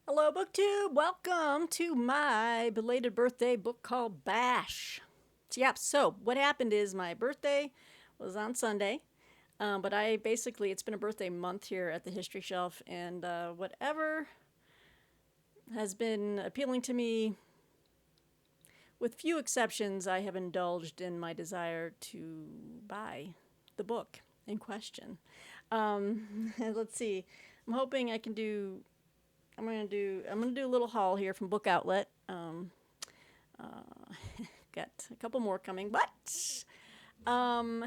Hello, BookTube. Welcome to my belated birthday book called Bash. So what happened is my birthday was on Sunday, but it's been a birthday month here at the History Shelf, and whatever has been appealing to me, with few exceptions, I have indulged in my desire to buy the book in question. Let's see. I'm hoping I can do I'm gonna do a little haul here from Book Outlet. Uh, got a couple more coming, but um,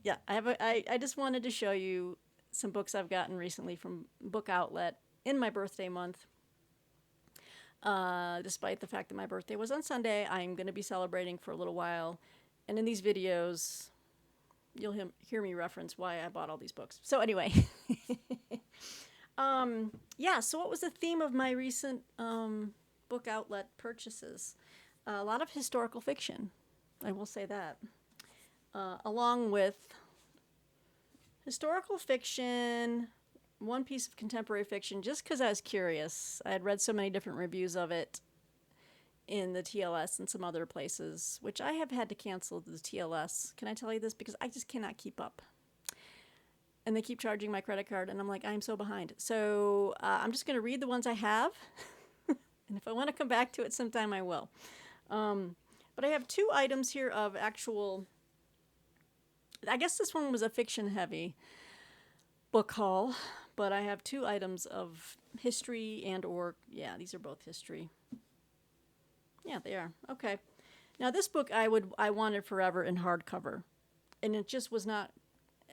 yeah, I just wanted to show you some books I've gotten recently from Book Outlet in my birthday month. Despite the fact that my birthday was on Sunday, I'm gonna be celebrating for a little while, and in these videos, you'll hear me reference why I bought all these books. So anyway, yeah. So what was the theme of my recent Book Outlet purchases? A lot of historical fiction. I will say that, along with historical fiction, one piece of contemporary fiction, just because I was curious. I had read so many different reviews of it in the TLS and some other places, which I have had to cancel the TLS. Can I tell you this? Because I just cannot keep up. And they keep charging my credit card, and I'm like, I'm so behind. So I'm just going to read the ones I have. And if I want to come back to it sometime, I will. But I have two items here of actual. I guess this one was a fiction heavy book haul, but I have two items of history yeah, these are both history. Yeah, they are. Okay. Now this book I wanted forever in hardcover, and it just was not.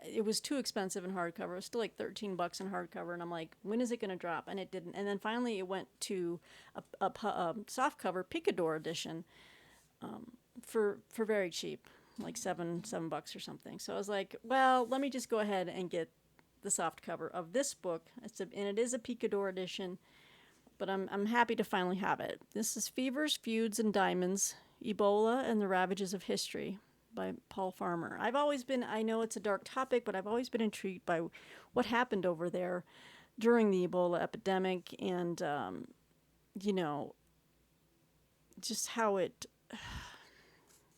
It was too expensive in hardcover. It was still like $13 in hardcover, and I'm like, when is it going to drop? And it didn't. And then finally, it went to a softcover Picador edition, for very cheap, like $7 or something. So I was like, well, let me just go ahead and get the soft cover of this book. And it is a Picador edition, but I'm happy to finally have it. This is Fevers, Feuds, and Diamonds: Ebola and the Ravages of History by Paul Farmer. I know it's a dark topic, but I've always been intrigued by what happened over there during the Ebola epidemic, and you know, just how it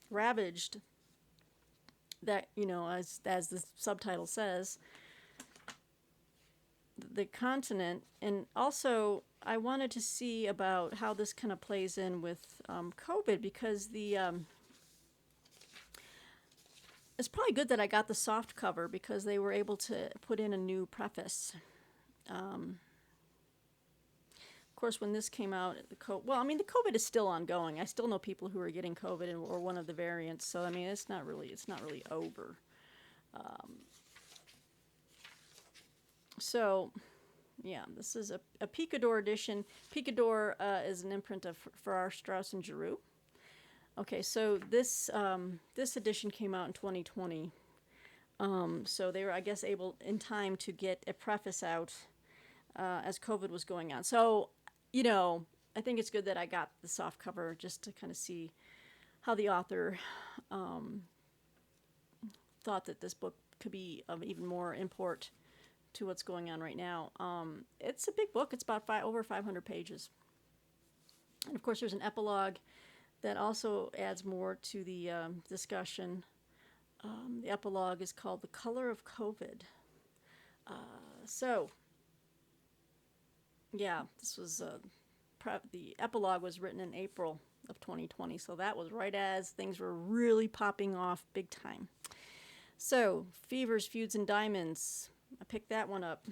ravaged that, as the subtitle says, the continent. And also I wanted to see about how this kind of plays in with COVID, because it's probably good that I got the soft cover, because they were able to put in a new preface. Of course, when this came out, the COVID is still ongoing. I still know people who are getting COVID or one of the variants. So I mean, it's not really over. So, yeah, this is a Picador edition. Picador is an imprint of Farrar, Straus, and Giroux. Okay, so this edition came out in 2020. So they were, I guess, able in time to get a preface out as COVID was going on. So, I think it's good that I got the soft cover, just to kind of see how the author thought that this book could be of even more import to what's going on right now. It's a big book. It's about over 500 pages. And of course, there's an epilogue that also adds more to the discussion. The epilogue is called The Color of COVID. So, yeah, the epilogue was written in April of 2020, so that was right as things were really popping off big time. So, Fevers, Feuds, and Diamonds. I picked that one up.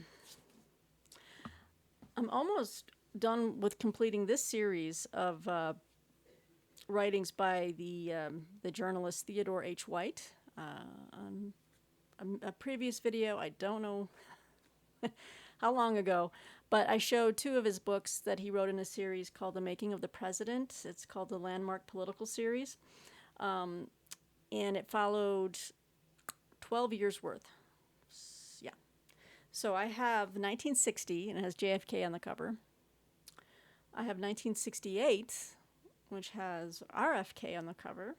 I'm almost done with completing this series of writings by the journalist Theodore H. White. On a previous video, I don't know how long ago, but I showed two of his books that he wrote in a series called The Making of the President. It's called the Landmark Political Series, and it followed 12 years worth. Yeah. So I have 1960, and it has JFK on the cover. I have 1968, which has RFK on the cover.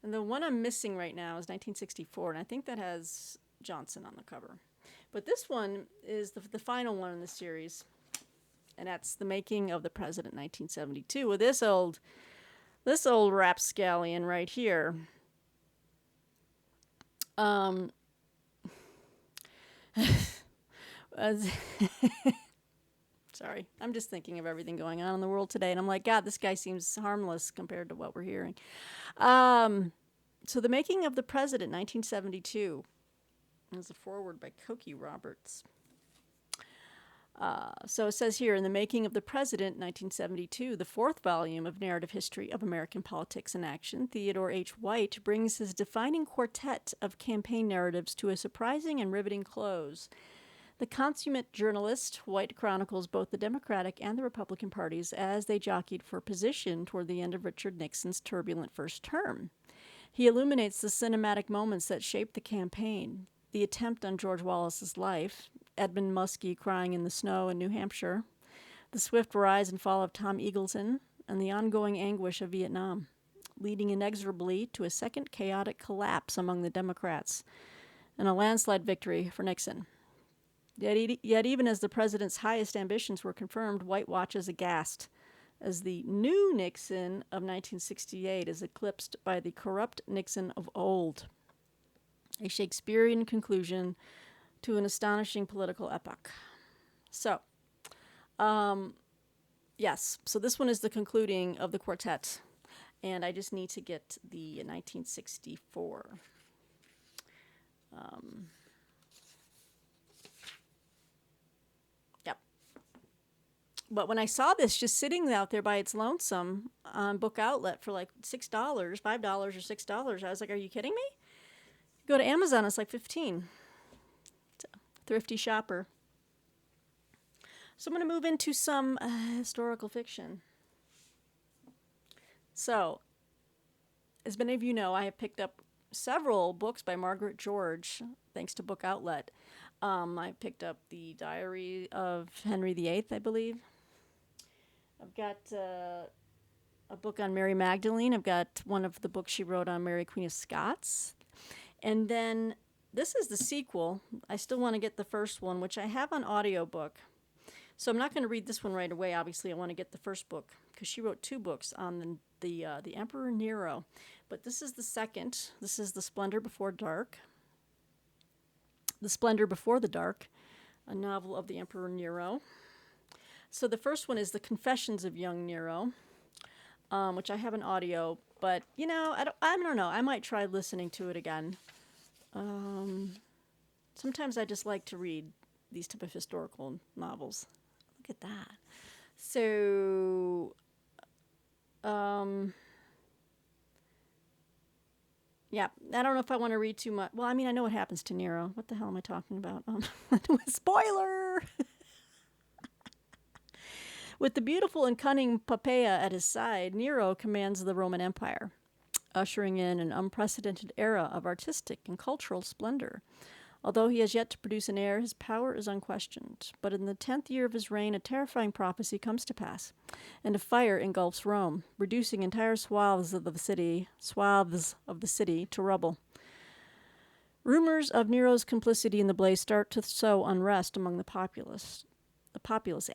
And the one I'm missing right now is 1964, and I think that has Johnson on the cover. But this one is the final one in the series. And that's The Making of the President, 1972, with this old rapscallion right here. Sorry, I'm just thinking of everything going on in the world today, and I'm like, God, this guy seems harmless compared to what we're hearing. So The Making of the President, 1972. There's a foreword by Cokie Roberts. So it says here, in The Making of the President, 1972, the fourth volume of Narrative History of American Politics and Action, Theodore H. White brings his defining quartet of campaign narratives to a surprising and riveting close. The consummate journalist, White chronicles both the Democratic and the Republican parties as they jockeyed for position toward the end of Richard Nixon's turbulent first term. He illuminates the cinematic moments that shaped the campaign, the attempt on George Wallace's life, Edmund Muskie crying in the snow in New Hampshire, the swift rise and fall of Tom Eagleton, and the ongoing anguish of Vietnam, leading inexorably to a second chaotic collapse among the Democrats and a landslide victory for Nixon. Yet even as the president's highest ambitions were confirmed, White watches aghast as the new Nixon of 1968 is eclipsed by the corrupt Nixon of old. A Shakespearean conclusion to an astonishing political epoch. So, yes, so this one is the concluding of the quartet, and I just need to get the 1964. But when I saw this just sitting out there by its lonesome on Book Outlet for like $6, $5 or $6, I was like, are you kidding me? Go to Amazon, it's like $15. It's a thrifty shopper. So I'm going to move into some historical fiction. So, as many of you know, I have picked up several books by Margaret George, thanks to Book Outlet. I picked up the Diary of Henry VIII, I believe. I've got a book on Mary Magdalene. I've got one of the books she wrote on Mary Queen of Scots. And then this is the sequel. I still want to get the first one, which I have on audiobook. So I'm not going to read this one right away. Obviously, I want to get the first book because she wrote two books on the Emperor Nero. But this is the second. This is The Splendor Before Dark. The Splendor Before the Dark, a novel of the Emperor Nero. So the first one is The Confessions of Young Nero, which I have an audio, but, you know, I don't know. I might try listening to it again. Sometimes I just like to read these type of historical novels. Look at that. So, yeah, I don't know if I want to read too much. Well, I mean, I know what happens to Nero. What the hell am I talking about? Spoiler! With the beautiful and cunning Poppaea at his side, Nero commands the Roman Empire, ushering in an unprecedented era of artistic and cultural splendor. Although he has yet to produce an heir, his power is unquestioned. But in the 10th year of his reign, a terrifying prophecy comes to pass, and a fire engulfs Rome, reducing entire swaths of the city to rubble. Rumors of Nero's complicity in the blaze start to sow unrest among the populace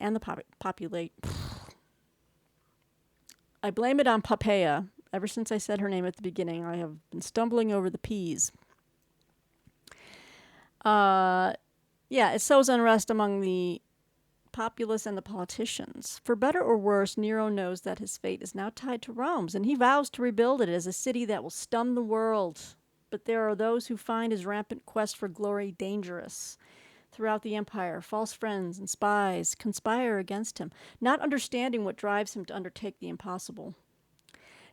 and the populate. I blame it on Poppaea. Ever since I said her name at the beginning, I have been stumbling over the P's. It sows unrest among the populace and the politicians. For better or worse, Nero knows that his fate is now tied to Rome's, and he vows to rebuild it as a city that will stun the world. But there are those who find his rampant quest for glory dangerous. Throughout the empire, false friends and spies conspire against him, not understanding what drives him to undertake the impossible.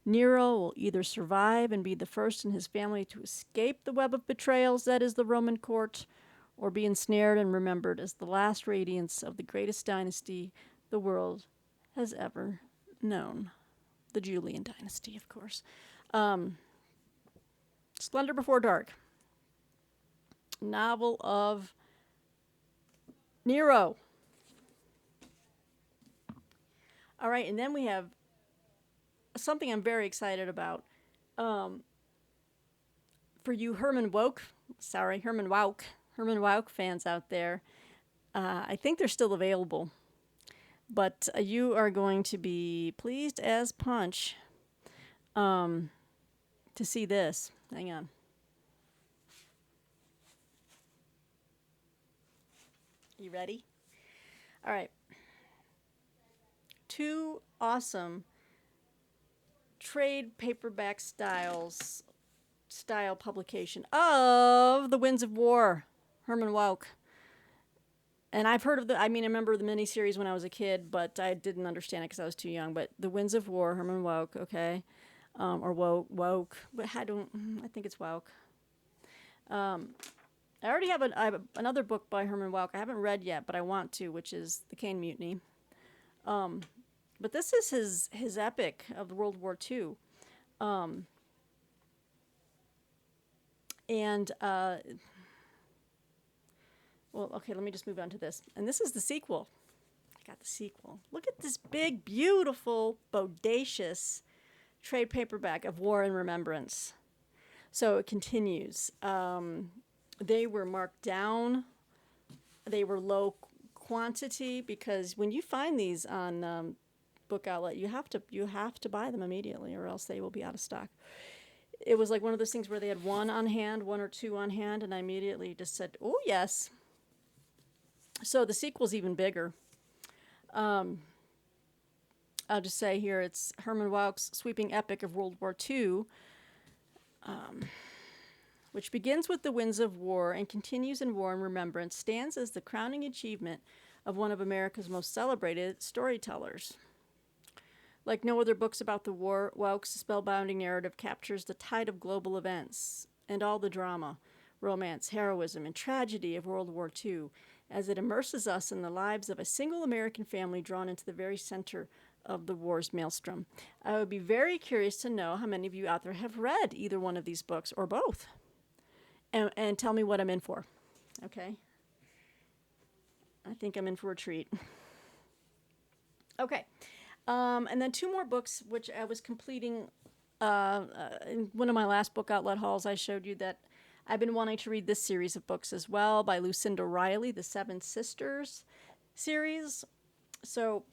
Nero will either survive and be the first in his family to escape the web of betrayals that is the Roman court, or be ensnared and remembered as the last radiance of the greatest dynasty the world has ever known. The Julian dynasty, of course. Splendor Before Dark. Novel of Nero. All right, and then we have something I'm very excited about. For you Herman Wouk fans out there, I think they're still available. But you are going to be pleased as punch to see this. Hang on. You ready? All right. 2 awesome trade paperback style publication of The Winds of War, Herman Wouk. And I've heard of I remember the miniseries when I was a kid, but I didn't understand it because I was too young. But The Winds of War, Herman Wouk, okay. Or Wouk, but I think it's Wouk. I already have another book by Herman Wouk I haven't read yet, but I want to, which is The Caine Mutiny. But this is his epic of World War II. Well, okay, let me just move on to this. And this is the sequel. I got the sequel. Look at this big, beautiful, bodacious trade paperback of War and Remembrance. So it continues. They were marked down. They were low quantity because when you find these on Book Outlet, you have to buy them immediately, or else they will be out of stock. It was like one of those things where they had one or two on hand, and I immediately just said, "Oh yes." So the sequel's even bigger. I'll just say here it's Herman Wouk's sweeping epic of World War II, which begins with The Winds of War and continues in War and Remembrance, stands as the crowning achievement of one of America's most celebrated storytellers. Like no other books about the war, Wouk's spellbinding narrative captures the tide of global events and all the drama, romance, heroism, and tragedy of World War II, as it immerses us in the lives of a single American family drawn into the very center of the war's maelstrom. I would be very curious to know how many of you out there have read either one of these books or both, and tell me what I'm in for. Okay? I think I'm in for a treat. Okay. And then 2 more books, which I was completing in one of my last Book Outlet hauls. I showed you that I've been wanting to read this series of books as well by Lucinda Riley, the Seven Sisters series. So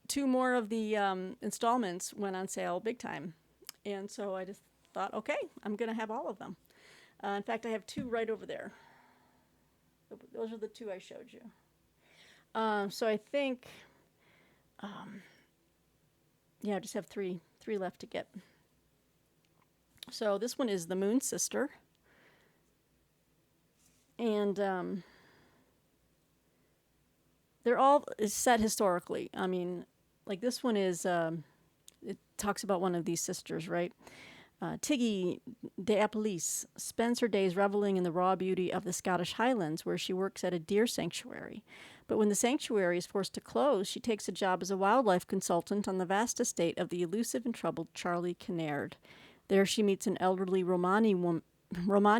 2 more of the installments went on sale big time. And so I just thought, okay, I'm going to have all of them. In fact, I have 2 right over there. Those are the 2 I showed you. So I think, I just have 3 left to get. So this one is The Moon Sister. And they're all set historically. I mean, like this one is, it talks about one of these sisters, right? Tiggy de Appelisse spends her days reveling in the raw beauty of the Scottish Highlands, where she works at a deer sanctuary. But when the sanctuary is forced to close, she takes a job as a wildlife consultant on the vast estate of the elusive and troubled Charlie Kinnaird. There she meets an elderly Romani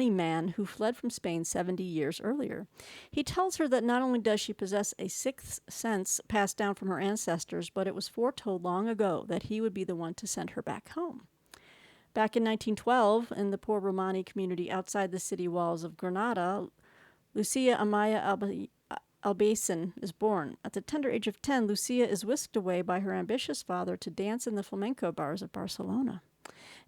man who fled from Spain 70 years earlier. He tells her that not only does she possess a sixth sense passed down from her ancestors, but it was foretold long ago that he would be the one to send her back home. Back in 1912, in the poor Romani community outside the city walls of Granada, Lucia Amaya Albaicin is born. At the tender age of 10, Lucia is whisked away by her ambitious father to dance in the flamenco bars of Barcelona.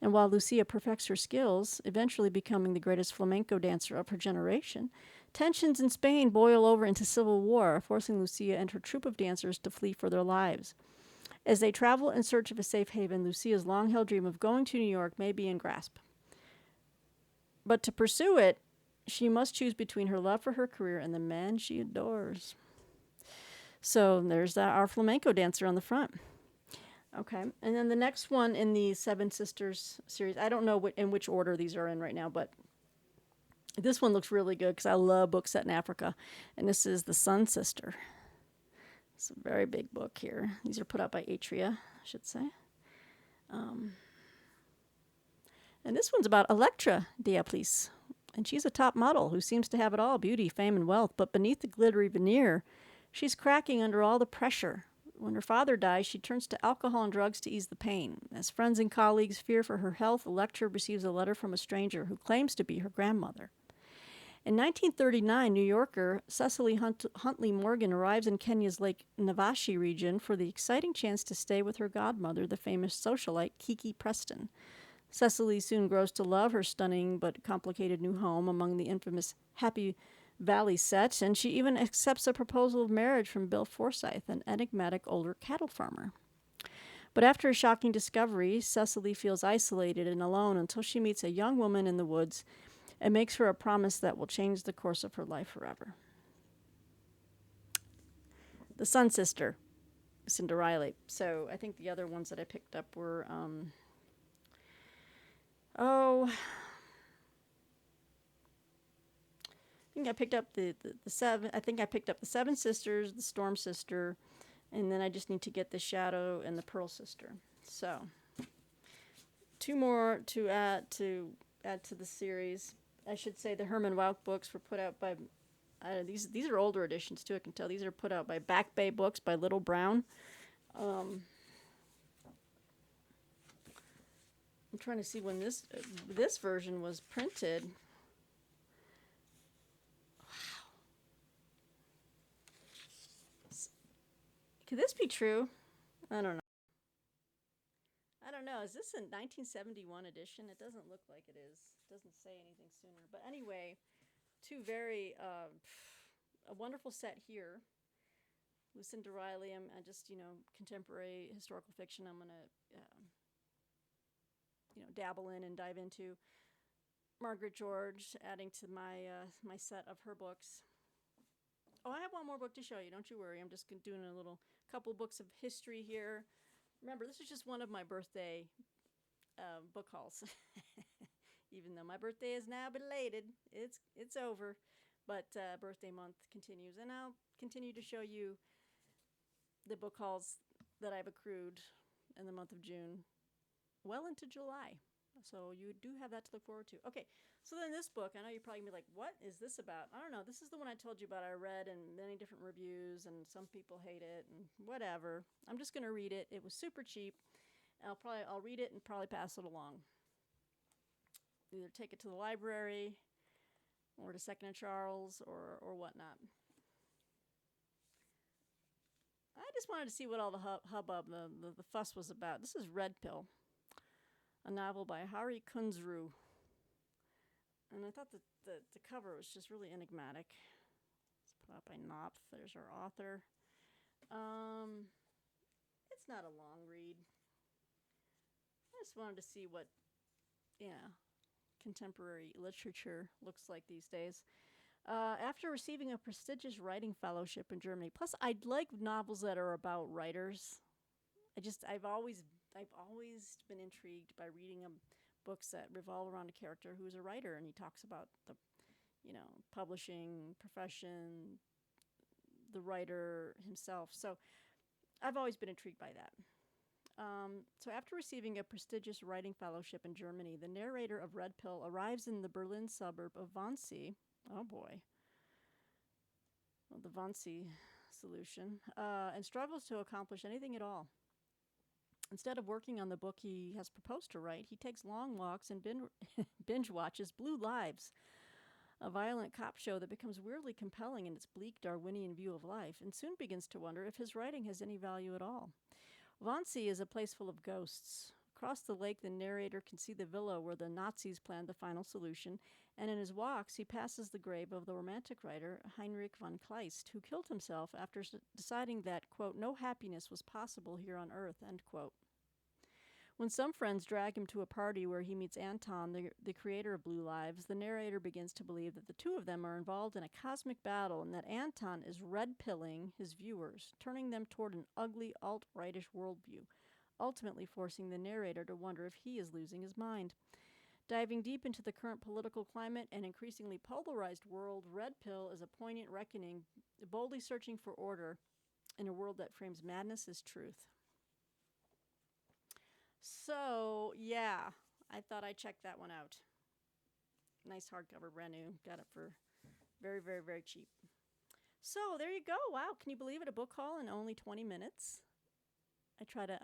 And while Lucia perfects her skills, eventually becoming the greatest flamenco dancer of her generation, tensions in Spain boil over into civil war, forcing Lucia and her troupe of dancers to flee for their lives. As they travel in search of a safe haven, Lucia's long-held dream of going to New York may be in grasp. But to pursue it, she must choose between her love for her career and the man she adores. So there's our flamenco dancer on the front. Okay, and then the next one in the Seven Sisters series, I don't know in which order these are in right now, but this one looks really good because I love books set in Africa. And this is The Sun Sister. It's a very big book here. These are put out by Atria, I should say. And this one's about Electra de Appelisse. And she's a top model who seems to have it all, beauty, fame, and wealth. But beneath the glittery veneer, she's cracking under all the pressure. When her father dies, she turns to alcohol and drugs to ease the pain. As friends and colleagues fear for her health, Electra receives a letter from a stranger who claims to be her grandmother. In 1939, New Yorker Cecily Huntley Morgan arrives in Kenya's Lake Navashi region for the exciting chance to stay with her godmother, the famous socialite Kiki Preston. Cecily soon grows to love her stunning but complicated new home among the infamous Happy Valley set, and she even accepts a proposal of marriage from Bill Forsyth, an enigmatic older cattle farmer. But after a shocking discovery, Cecily feels isolated and alone until she meets a young woman in the woods and makes her a promise that will change the course of her life forever. The Sun Sister, Cinda Riley. So I think the other ones that I picked up were, I think I picked up the seven. I think I picked up the Seven Sisters, the Storm Sister, and then I just need to get the Shadow and the Pearl Sister. So two more to add to the series. I should say the Herman Wouk books were put out by these are older editions too. I can tell these are put out by Back Bay Books by Little Brown. I'm trying to see when this version was printed. Could this be true? I don't know. I don't know. Is this a 1971 edition? It doesn't look like it is. It doesn't say anything sooner. But anyway, two very a wonderful set here. Lucinda Riley, and just contemporary historical fiction. I'm gonna dabble in and dive into. Margaret George, adding to my my set of her books. Oh, I have one more book to show you. Don't you worry. I'm just doing a little couple books of history here. Remember, this is just one of my birthday book hauls. Even though my birthday is now belated, it's over, but birthday month continues, and I'll continue to show you the book hauls that I've accrued in the month of June, well into July. So you do have that to look forward to. Okay, so then this book, I know you're probably going to be like, what is this about? I don't know. This is the one I told you about. I read in many different reviews, and some people hate it, and whatever. I'm just going to read it. It was super cheap. I'll read it and probably pass it along. Either take it to the library, or to Second and Charles, or whatnot. I just wanted to see what all the hubbub, the fuss was about. This is Red Pill, a novel by Hari Kunzuru. And I thought that the cover was just really enigmatic. It's put out by Knopf. There's our author. It's not a long read. I just wanted to see what, contemporary literature looks like these days. After receiving a prestigious writing fellowship in Germany, plus I like novels that are about writers. I've always been intrigued by reading books that revolve around a character who's a writer, and he talks about the, publishing profession, the writer himself. So I've always been intrigued by that. So after receiving a prestigious writing fellowship in Germany, the narrator of Red Pill arrives in the Berlin suburb of Wannsee. Oh boy. Well, the Wannsee solution. And struggles to accomplish anything at all. Instead of working on the book he has proposed to write, he takes long walks and binge watches Blue Lives, a violent cop show that becomes weirdly compelling in its bleak Darwinian view of life, and soon begins to wonder if his writing has any value at all. Wannsee is a place full of ghosts. Across the lake, the narrator can see the villa where the Nazis planned the final solution, and in his walks, he passes the grave of the Romantic writer Heinrich von Kleist, who killed himself after deciding that, quote, no happiness was possible here on Earth, end quote. When some friends drag him to a party where he meets Anton, the creator of Blue Lives, the narrator begins to believe that the two of them are involved in a cosmic battle and that Anton is red-pilling his viewers, turning them toward an ugly alt-rightish worldview, ultimately forcing the narrator to wonder if he is losing his mind. Diving deep into the current political climate and increasingly polarized world, Red Pill is a poignant reckoning, boldly searching for order in a world that frames madness as truth. So, yeah, I thought I'd check that one out. Nice hardcover, brand new. Got it for very, very, very cheap. So, there you go. Wow, can you believe it? A book haul in only 20 minutes. I try to,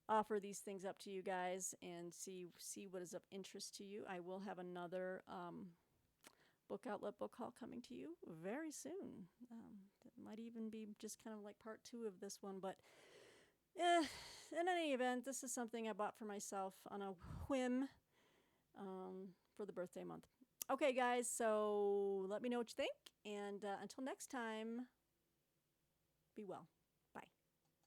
offer these things up to you guys and see what is of interest to you. I will have another book outlet book haul coming to you very soon. It might even be just kind of like part 2 of this one, but in any event, this is something I bought for myself on a whim for the birthday month. Okay, guys, so let me know what you think, and until next time, be well.